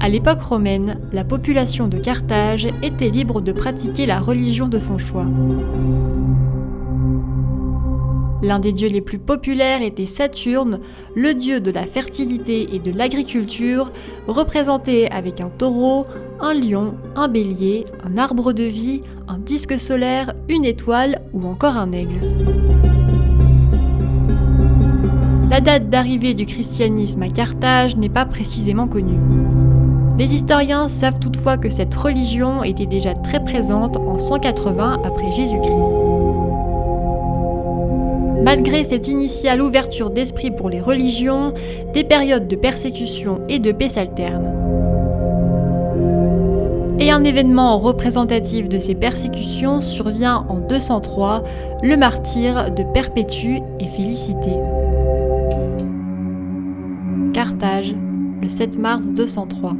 À l'époque romaine, la population de Carthage était libre de pratiquer la religion de son choix. L'un des dieux les plus populaires était Saturne, le dieu de la fertilité et de l'agriculture, représenté avec un taureau, un lion, un bélier, un arbre de vie, un disque solaire, une étoile ou encore un aigle. La date d'arrivée du christianisme à Carthage n'est pas précisément connue. Les historiens savent toutefois que cette religion était déjà très présente en 180 après Jésus-Christ. Malgré cette initiale ouverture d'esprit pour les religions, des périodes de persécution et de paix s'alternent. Et un événement représentatif de ces persécutions survient en 203, le martyre de Perpétue et Félicité. Carthage, le 7 mars 203.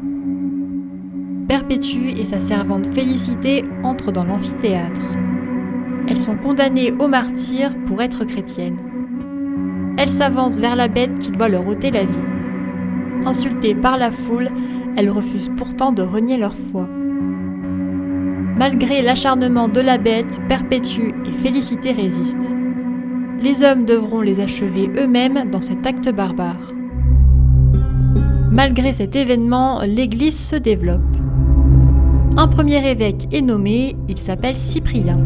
Perpétue et sa servante Félicité entrent dans l'amphithéâtre. Elles sont condamnées au martyre pour être chrétiennes. Elles s'avancent vers la bête qui doit leur ôter la vie. Insultées par la foule, elles refusent pourtant de renier leur foi. Malgré l'acharnement de la bête, Perpétue et Félicité résistent. Les hommes devront les achever eux-mêmes dans cet acte barbare. Malgré cet événement, l'Église se développe. Un premier évêque est nommé, il s'appelle Cyprien.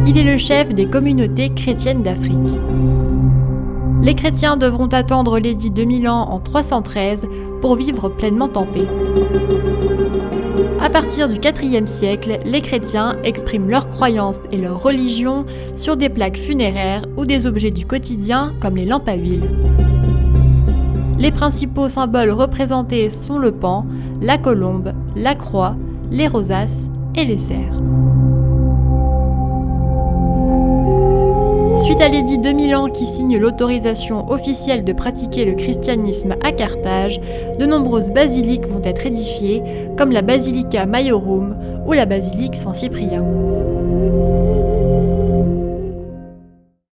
Il est le chef des communautés chrétiennes d'Afrique. Les chrétiens devront attendre l'édit de Milan en 313 pour vivre pleinement en paix. À partir du IVe siècle, les chrétiens expriment leurs croyances et leur religion sur des plaques funéraires ou des objets du quotidien comme les lampes à huile. Les principaux symboles représentés sont le paon, la colombe, la croix, les rosaces et les cerfs. Suite à l'édit de Milan qui signe l'autorisation officielle de pratiquer le christianisme à Carthage, de nombreuses basiliques vont être édifiées, comme la Basilica Maiorum ou la basilique Saint-Cyprien.